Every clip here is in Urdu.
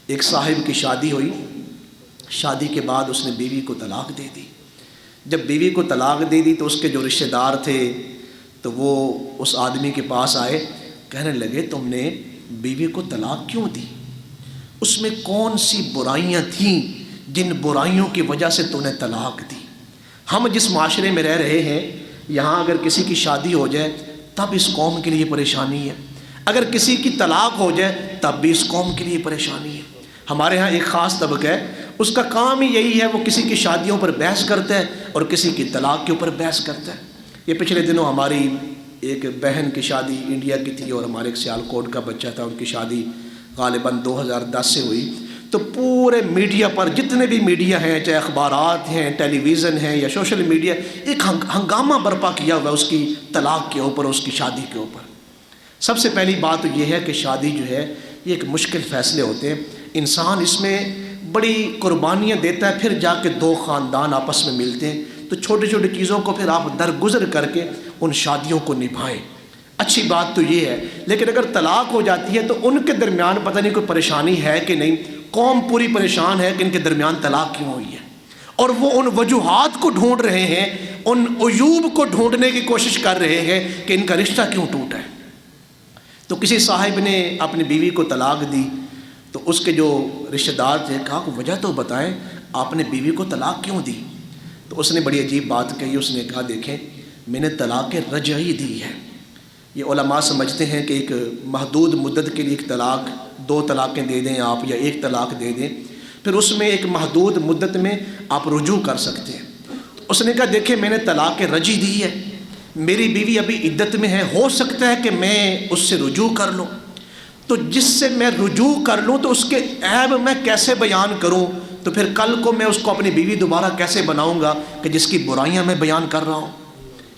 ایک صاحب کی شادی ہوئی، شادی کے بعد اس نے بیوی کو طلاق دے دی۔ جب بیوی کو طلاق دے دی تو اس کے جو رشتہ دار تھے تو وہ اس آدمی کے پاس آئے، کہنے لگے تم نے بیوی کو طلاق کیوں دی؟ اس میں کون سی برائیاں تھیں جن برائیوں کی وجہ سے تو نے طلاق دی؟ ہم جس معاشرے میں رہ رہے ہیں یہاں اگر کسی کی شادی ہو جائے تب اس قوم کے لیے پریشانی ہے، اگر کسی کی طلاق ہو جائے تب بھی اس قوم کے لیے پریشانی ہے۔ ہمارے ہاں ایک خاص طبقہ ہے، اس کا کام ہی یہی ہے، وہ کسی کی شادیوں پر بحث کرتا ہے اور کسی کی طلاق کے اوپر بحث کرتا ہے۔ یہ پچھلے دنوں ہماری ایک بہن کی شادی انڈیا کی تھی اور ہمارے ایک سیالکوٹ کا بچہ تھا، ان کی شادی غالباً 2010 سے ہوئی، تو پورے میڈیا پر جتنے بھی میڈیا ہیں، چاہے اخبارات ہیں، ٹیلی ویژن ہیں یا سوشل میڈیا، ایک ہنگامہ برپا کیا ہوا ہے اس کی طلاق کے اوپر، اس کی شادی کے اوپر۔ سب سے پہلی بات تو یہ ہے کہ شادی جو ہے یہ ایک مشکل فیصلے ہوتے ہیں، انسان اس میں بڑی قربانیاں دیتا ہے، پھر جا کے دو خاندان آپس میں ملتے ہیں، تو چھوٹی چھوٹی چیزوں کو پھر آپ درگزر کر کے ان شادیوں کو نبھائیں۔ اچھی بات تو یہ ہے، لیکن اگر طلاق ہو جاتی ہے تو ان کے درمیان پتہ نہیں کوئی پریشانی ہے کہ نہیں، قوم پوری پریشان ہے کہ ان کے درمیان طلاق کیوں ہوئی ہے، اور وہ ان وجوہات کو ڈھونڈ رہے ہیں، ان عیوب کو ڈھونڈنے کی کوشش کر رہے ہیں کہ ان کا رشتہ کیوں ٹوٹا ہے۔ تو کسی صاحب نے اپنی بیوی کو طلاق دی تو اس کے جو رشتہ دار تھے کہا کہ وجہ تو بتائیں، آپ نے بیوی کو طلاق کیوں دی؟ تو اس نے بڑی عجیب بات کہی، اس نے کہا دیکھیں میں نے طلاق رجعی دی ہے۔ یہ علماء سمجھتے ہیں کہ ایک محدود مدت کے لیے ایک طلاق، 2 طلاقیں دے دیں آپ یا 1 طلاق دے دیں، پھر اس میں ایک محدود مدت میں آپ رجوع کر سکتے ہیں۔ تو اس نے کہا دیکھیں میں نے طلاق رجعی دی ہے، میری بیوی ابھی عدت میں ہے، ہو سکتا ہے کہ میں اس سے رجوع کر لوں، تو جس سے میں رجوع کر لوں تو اس کے عیب میں کیسے بیان کروں؟ تو پھر کل کو میں اس کو اپنی بیوی دوبارہ کیسے بناؤں گا کہ جس کی برائیاں میں بیان کر رہا ہوں؟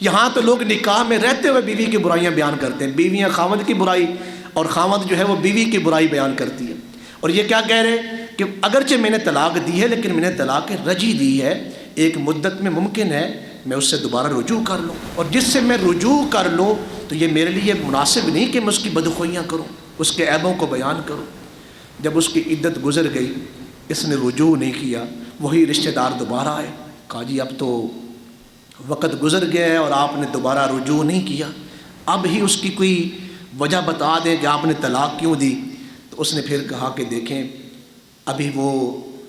یہاں تو لوگ نکاح میں رہتے ہوئے بیوی کی برائیاں بیان کرتے ہیں، بیویاں خاوند کی برائی اور خاوند جو ہے وہ بیوی کی برائی بیان کرتی ہے۔ اور یہ کیا کہہ رہے ہیں کہ اگرچہ میں نے طلاق دی ہے لیکن میں نے طلاق رجعی دی ہے، ایک مدت میں ممکن ہے میں اس سے دوبارہ رجوع کر لوں، اور جس سے میں رجوع کر لوں تو یہ میرے لیے مناسب نہیں کہ میں اس کی بدخوئیاں کروں، اس کے عیبوں کو بیان کروں۔ جب اس کی عدت گزر گئی، اس نے رجوع نہیں کیا، وہی رشتہ دار دوبارہ آئے، کہا جی اب تو وقت گزر گیا ہے اور آپ نے دوبارہ رجوع نہیں کیا، اب ہی اس کی کوئی وجہ بتا دیں کہ آپ نے طلاق کیوں دی۔ تو اس نے پھر کہا کہ دیکھیں ابھی وہ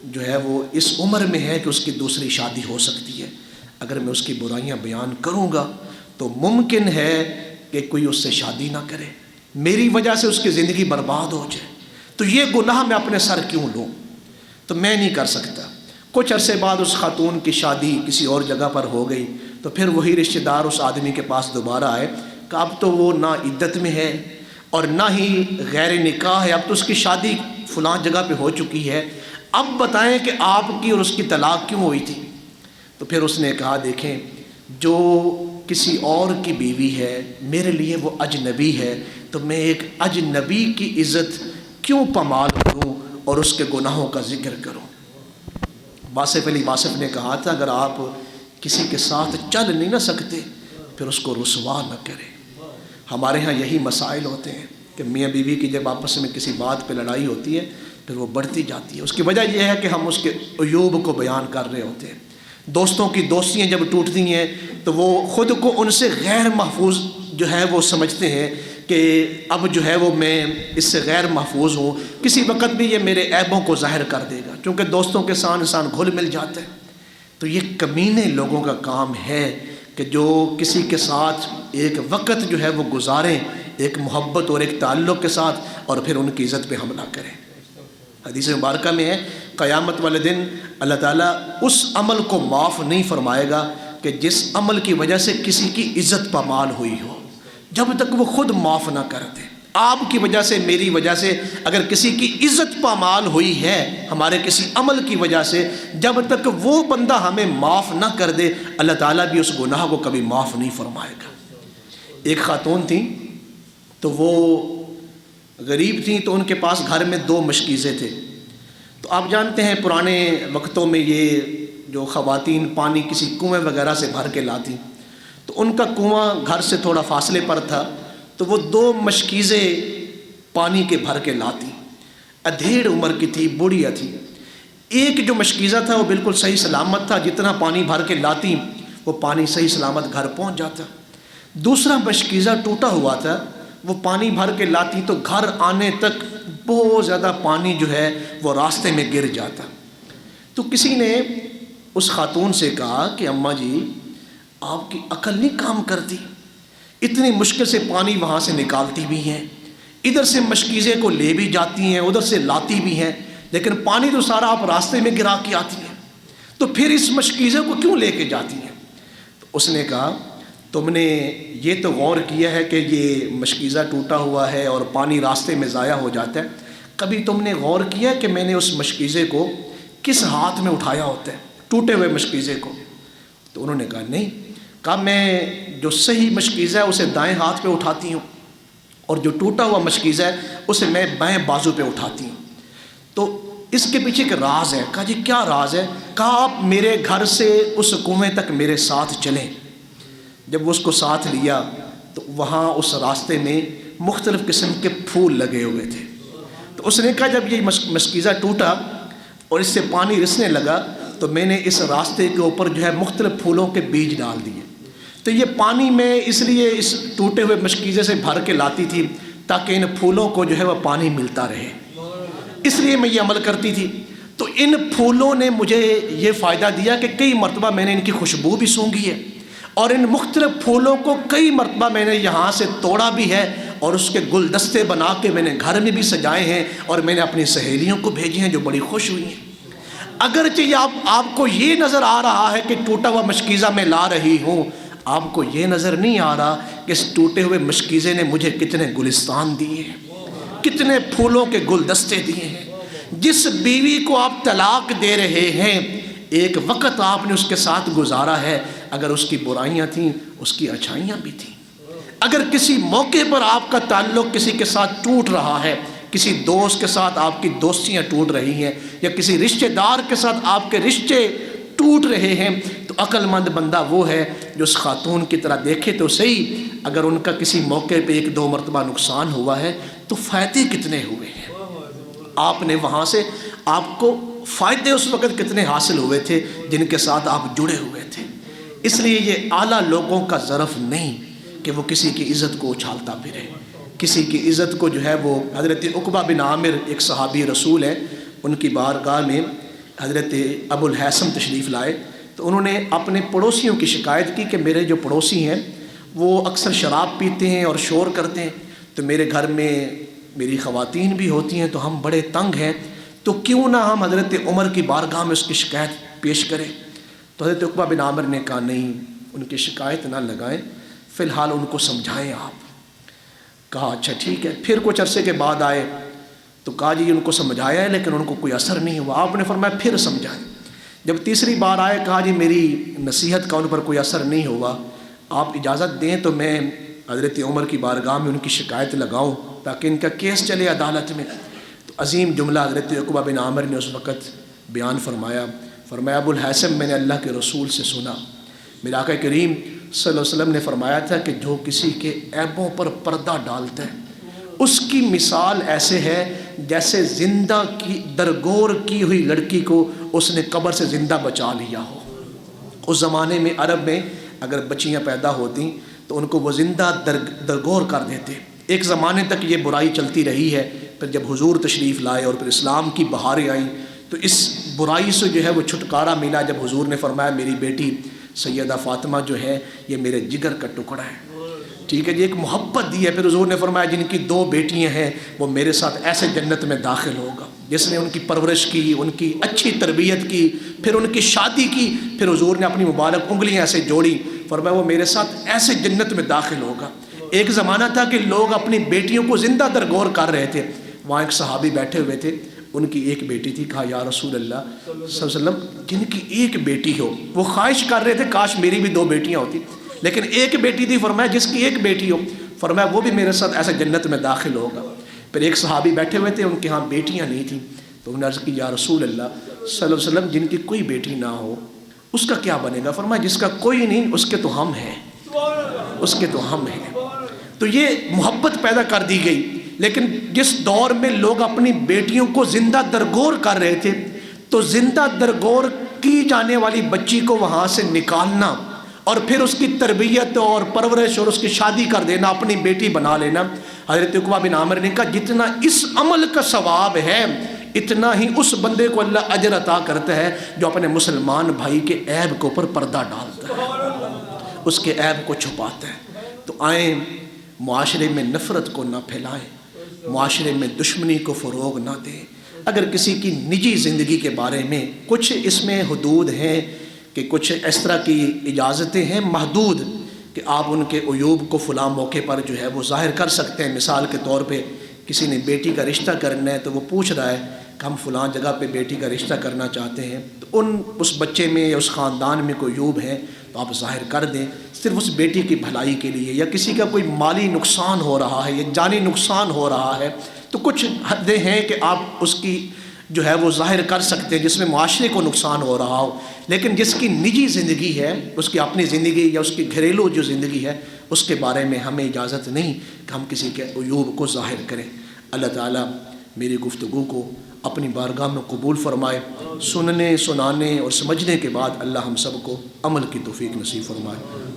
جو ہے وہ اس عمر میں ہے کہ اس کی دوسری شادی ہو سکتی ہے، اگر میں اس کی برائیاں بیان کروں گا تو ممکن ہے کہ کوئی اس سے شادی نہ کرے، میری وجہ سے اس کی زندگی برباد ہو جائے، تو یہ گناہ میں اپنے سر کیوں لوں؟ تو میں نہیں کر سکتا۔ کچھ عرصے بعد اس خاتون کی شادی کسی اور جگہ پر ہو گئی، تو پھر وہی رشتہ دار اس آدمی کے پاس دوبارہ آئے کہ اب تو وہ نہ عدت میں ہے اور نہ ہی غیر نکاح ہے، اب تو اس کی شادی فلاں جگہ پہ ہو چکی ہے، اب بتائیں کہ آپ کی اور اس کی طلاق کیوں ہوئی تھی؟ تو پھر اس نے کہا دیکھیں جو کسی اور کی بیوی ہے میرے لیے وہ اجنبی ہے، تو میں ایک اجنبی کی عزت کیوں پامال کروں اور اس کے گناہوں کا ذکر کروں؟ واصف علی واصف نے کہا تھا اگر آپ کسی کے ساتھ چل نہیں نہ سکتے پھر اس کو رسوا نہ کریں۔ ہمارے ہاں یہی مسائل ہوتے ہیں کہ میاں بیوی کی جب آپس میں کسی بات پہ لڑائی ہوتی ہے پھر وہ بڑھتی جاتی ہے، اس کی وجہ یہ ہے کہ ہم اس کے عیوب کو بیان کر رہے ہوتے ہیں۔ دوستوں کی دوستیاں جب ٹوٹتی ہیں تو وہ خود کو ان سے غیر محفوظ جو ہے وہ سمجھتے ہیں کہ اب جو ہے وہ میں اس سے غیر محفوظ ہوں، کسی وقت بھی یہ میرے عیبوں کو ظاہر کر دے گا، چونکہ دوستوں کے ساتھ انسان گھل مل جاتا ہے۔ تو یہ کمینے لوگوں کا کام ہے کہ جو کسی کے ساتھ ایک وقت جو ہے وہ گزاریں ایک محبت اور ایک تعلق کے ساتھ، اور پھر ان کی عزت پہ حملہ کریں۔ حدیث مبارکہ میں ہے قیامت والے دن اللہ تعالیٰ اس عمل کو معاف نہیں فرمائے گا کہ جس عمل کی وجہ سے کسی کی عزت پامال ہوئی ہو، جب تک وہ خود معاف نہ کر دے۔ آپ کی وجہ سے، میری وجہ سے اگر کسی کی عزت پامال ہوئی ہے ہمارے کسی عمل کی وجہ سے، جب تک وہ بندہ ہمیں معاف نہ کر دے اللہ تعالیٰ بھی اس گناہ کو کبھی معاف نہیں فرمائے گا۔ ایک خاتون تھیں تو وہ غریب تھیں، تو ان کے پاس گھر میں 2 مشکیزیں تھے۔ تو آپ جانتے ہیں پرانے وقتوں میں یہ جو خواتین پانی کسی کنویں وغیرہ سے بھر کے لاتی، تو ان کا کنواں گھر سے تھوڑا فاصلے پر تھا، تو وہ 2 مشکیزیں پانی کے بھر کے لاتی۔ ادھیڑ عمر کی تھی، بوڑھیا تھی۔ ایک جو مشکیزہ تھا وہ بالکل صحیح سلامت تھا، جتنا پانی بھر کے لاتی وہ پانی صحیح سلامت گھر پہنچ جاتا۔ دوسرا مشکیزہ ٹوٹا ہوا تھا، وہ پانی بھر کے لاتی تو گھر آنے تک بہت زیادہ پانی جو ہے وہ راستے میں گر جاتا۔ تو کسی نے اس خاتون سے کہا کہ اماں جی آپ کی عقل نہیں کام کرتی، اتنی مشکل سے پانی وہاں سے نکالتی بھی ہیں، ادھر سے مشکیزے کو لے بھی جاتی ہیں، ادھر سے لاتی بھی ہیں، لیکن پانی تو سارا آپ راستے میں گرا کے آتی ہیں، تو پھر اس مشکیزے کو کیوں لے کے جاتی ہیں؟ تو اس نے کہا تم نے یہ تو غور کیا ہے کہ یہ مشکیزہ ٹوٹا ہوا ہے اور پانی راستے میں ضائع ہو جاتا ہے، کبھی تم نے غور کیا کہ میں نے اس مشکیزے کو کس ہاتھ میں اٹھایا ہوتا ہے، ٹوٹے ہوئے مشکیزے کو؟ تو انہوں نے کہا نہیں۔ کہا میں جو صحیح مشکیزہ ہے اسے دائیں ہاتھ پہ اٹھاتی ہوں، اور جو ٹوٹا ہوا مشکیزہ ہے اسے میں بائیں بازو پہ اٹھاتی ہوں۔ تو اس کے پیچھے ایک راز ہے۔ کہا جی کیا راز ہے؟ کہا آپ میرے گھر سے اس کنویں تک میرے ساتھ چلیں۔ جب وہ اس کو ساتھ لیا تو وہاں اس راستے میں مختلف قسم کے پھول لگے ہوئے تھے۔ تو اس نے کہا جب یہ مشکیزہ ٹوٹا اور اس سے پانی رسنے لگا تو میں نے اس راستے کے اوپر جو ہے مختلف پھولوں کے بیج ڈال دیے۔ تو یہ پانی میں اس لیے اس ٹوٹے ہوئے مشکیزے سے بھر کے لاتی تھی تاکہ ان پھولوں کو جو ہے وہ پانی ملتا رہے، اس لیے میں یہ عمل کرتی تھی۔ تو ان پھولوں نے مجھے یہ فائدہ دیا کہ کئی مرتبہ میں نے ان کی خوشبو بھی سونگھی ہے، اور ان مختلف پھولوں کو کئی مرتبہ میں نے یہاں سے توڑا بھی ہے، اور اس کے گلدستے بنا کے میں نے گھر میں بھی سجائے ہیں، اور میں نے اپنی سہیلیوں کو بھیجے ہیں جو بڑی خوش ہوئی ہیں۔ اگرچہ آپ کو یہ نظر آ رہا ہے کہ ٹوٹا ہوا مشکیزہ میں لا رہی ہوں، آپ کو یہ نظر نہیں آ رہا کہ اس ٹوٹے ہوئے مشکیزے نے مجھے کتنے گلستان دیے ہیں، کتنے پھولوں کے گلدستے دیے ہیں۔ جس بیوی کو آپ طلاق دے رہے ہیں ایک وقت آپ نے اس کے ساتھ گزارا ہے، اگر اس کی برائیاں تھیں اس کی اچھائیاں بھی تھیں۔ اگر کسی موقع پر آپ کا تعلق کسی کے ساتھ ٹوٹ رہا ہے، کسی دوست کے ساتھ آپ کی دوستیاں ٹوٹ رہی ہیں، یا کسی رشتہ دار کے ساتھ آپ کے رشتے ٹوٹ رہے ہیں، تو عقل مند بندہ وہ ہے جو اس خاتون کی طرح دیکھے تو صحیح، اگر ان کا کسی موقع پہ ایک دو مرتبہ نقصان ہوا ہے تو فائدے کتنے ہوئے ہیں، آپ نے وہاں سے آپ کو فائدے اس وقت کتنے حاصل ہوئے تھے جن کے ساتھ آپ جڑے ہوئے تھے۔ اس لیے یہ اعلیٰ لوگوں کا ظرف نہیں کہ وہ کسی کی عزت کو اچھالتا پھرے، کسی کی عزت کو جو ہے وہ حضرت عقبہ بن عامر ایک صحابی رسول ہے، ان کی بارگاہ میں حضرت ابو الحیثم تشریف لائے، تو انہوں نے اپنے پڑوسیوں کی شکایت کی کہ میرے جو پڑوسی ہیں وہ اکثر شراب پیتے ہیں اور شور کرتے ہیں، تو میرے گھر میں میری خواتین بھی ہوتی ہیں تو ہم بڑے تنگ ہیں، تو کیوں نہ ہم حضرت عمر کی بارگاہ میں اس کی شکایت پیش کریں؟ تو حضرت عقبہ بن عامر نے کہا نہیں، ان کی شکایت نہ لگائیں، فی الحال ان کو سمجھائیں آپ۔ کہا اچھا ٹھیک ہے۔ پھر کچھ عرصے کے بعد آئے تو کہا جی ان کو سمجھایا ہے لیکن ان کو کوئی اثر نہیں ہوا۔ آپ نے فرمایا پھر سمجھائیں۔ جب تیسری بار آئے کہا جی میری نصیحت کا ان پر کوئی اثر نہیں ہوا، آپ اجازت دیں تو میں حضرت عمر کی بارگاہ میں ان کی شکایت لگاؤں تاکہ ان کا کیس چلے عدالت میں۔ تو عظیم جملہ حضرت عقبہ بن عامر نے اس وقت بیان فرمایا ابو الحیثم میں نے اللہ کے رسول سے سنا، میرے آقا کریم صلی اللہ علیہ وسلم نے فرمایا تھا کہ جو کسی کے عیبوں پر پردہ ڈالتا ہے اس کی مثال ایسے ہے جیسے زندہ کی درگور کی ہوئی لڑکی کو اس نے قبر سے زندہ بچا لیا ہو۔ اس زمانے میں عرب میں اگر بچیاں پیدا ہوتی تو ان کو وہ زندہ درگور کر دیتے۔ ایک زمانے تک یہ برائی چلتی رہی ہے، پھر جب حضور تشریف لائے اور پھر اسلام کی بہاریں آئیں تو اس برائی سے جو ہے وہ چھٹکارا ملا، جب حضور نے فرمایا میری بیٹی سیدہ فاطمہ جو ہے یہ میرے جگر کا ٹکڑا ہے، ٹھیک ہے جی، ایک محبت دی ہے۔ پھر حضور نے فرمایا جن کی 2 بیٹیاں ہیں وہ میرے ساتھ ایسے جنت میں داخل ہوگا، جس نے ان کی پرورش کی، ان کی اچھی تربیت کی، پھر ان کی شادی کی، پھر حضور نے اپنی مبارک انگلیاں ایسے جوڑی، فرمایا وہ میرے ساتھ ایسے جنت میں داخل ہوگا۔ ایک زمانہ تھا کہ لوگ اپنی بیٹیوں کو زندہ درگور کر رہے تھے، وہاں ایک صحابی بیٹھے ہوئے تھے، ان کی ایک بیٹی تھی، کہا یا رسول اللہ صلی اللہ علیہ وسلم جن کی ایک بیٹی ہو، وہ خواہش کر رہے تھے کاش میری بھی 2 بیٹیاں ہوتی، لیکن ایک بیٹی تھی، فرمایا جس کی ایک بیٹی ہو، فرمایا وہ بھی میرے ساتھ ایسے جنت میں داخل ہوگا۔ پھر ایک صحابی بیٹھے ہوئے تھے، ان کے ہاں بیٹیاں نہیں تھیں، تو انہوں نے عرض کی یا رسول اللہ صلی اللہ علیہ وسلم جن کی کوئی بیٹی نہ ہو اس کا کیا بنے گا؟ فرمایا جس کا کوئی نہیں اس کے تو ہم ہیں، اس کے تو ہم ہیں۔ تو یہ محبت پیدا کر دی گئی لیکن جس دور میں لوگ اپنی بیٹیوں کو زندہ درگور کر رہے تھے تو زندہ درگور کی جانے والی بچی کو وہاں سے نکالنا اور پھر اس کی تربیت اور پرورش اور اس کی شادی کر دینا، اپنی بیٹی بنا لینا، حضرت عقبہ بن عامر نے کہا جتنا اس عمل کا ثواب ہے اتنا ہی اس بندے کو اللہ اجر عطا کرتا ہے جو اپنے مسلمان بھائی کے عیب کے اوپر پردہ ڈالتا ہے، اس کے عیب کو چھپاتا ہے۔ تو آئیں معاشرے میں نفرت کو نہ پھیلائیں، معاشرے میں دشمنی کو فروغ نہ دیں۔ اگر کسی کی نجی زندگی کے بارے میں کچھ اس میں حدود ہیں کہ کچھ اس طرح کی اجازتیں ہیں محدود کہ آپ ان کے عیوب کو فلاں موقع پر جو ہے وہ ظاہر کر سکتے ہیں، مثال کے طور پہ کسی نے بیٹی کا رشتہ کرنا ہے تو وہ پوچھ رہا ہے کہ ہم فلاں جگہ پہ بیٹی کا رشتہ کرنا چاہتے ہیں، تو اس بچے میں یا اس خاندان میں کوئی عیوب ہے تو آپ ظاہر کر دیں، صرف اس بیٹی کی بھلائی کے لیے، یا کسی کا کوئی مالی نقصان ہو رہا ہے یا جانی نقصان ہو رہا ہے تو کچھ حدیں ہیں کہ آپ اس کی جو ہے وہ ظاہر کر سکتے ہیں جس میں معاشرے کو نقصان ہو رہا ہو، لیکن جس کی نجی زندگی ہے، اس کی اپنی زندگی یا اس کی گھریلو جو زندگی ہے، اس کے بارے میں ہمیں اجازت نہیں کہ ہم کسی کے عیوب کو ظاہر کریں۔ اللہ تعالیٰ میری گفتگو کو اپنی بارگاہ میں قبول فرمائے، سننے سنانے اور سمجھنے کے بعد اللہ ہم سب کو عمل کی توفیق نصیب فرمائے۔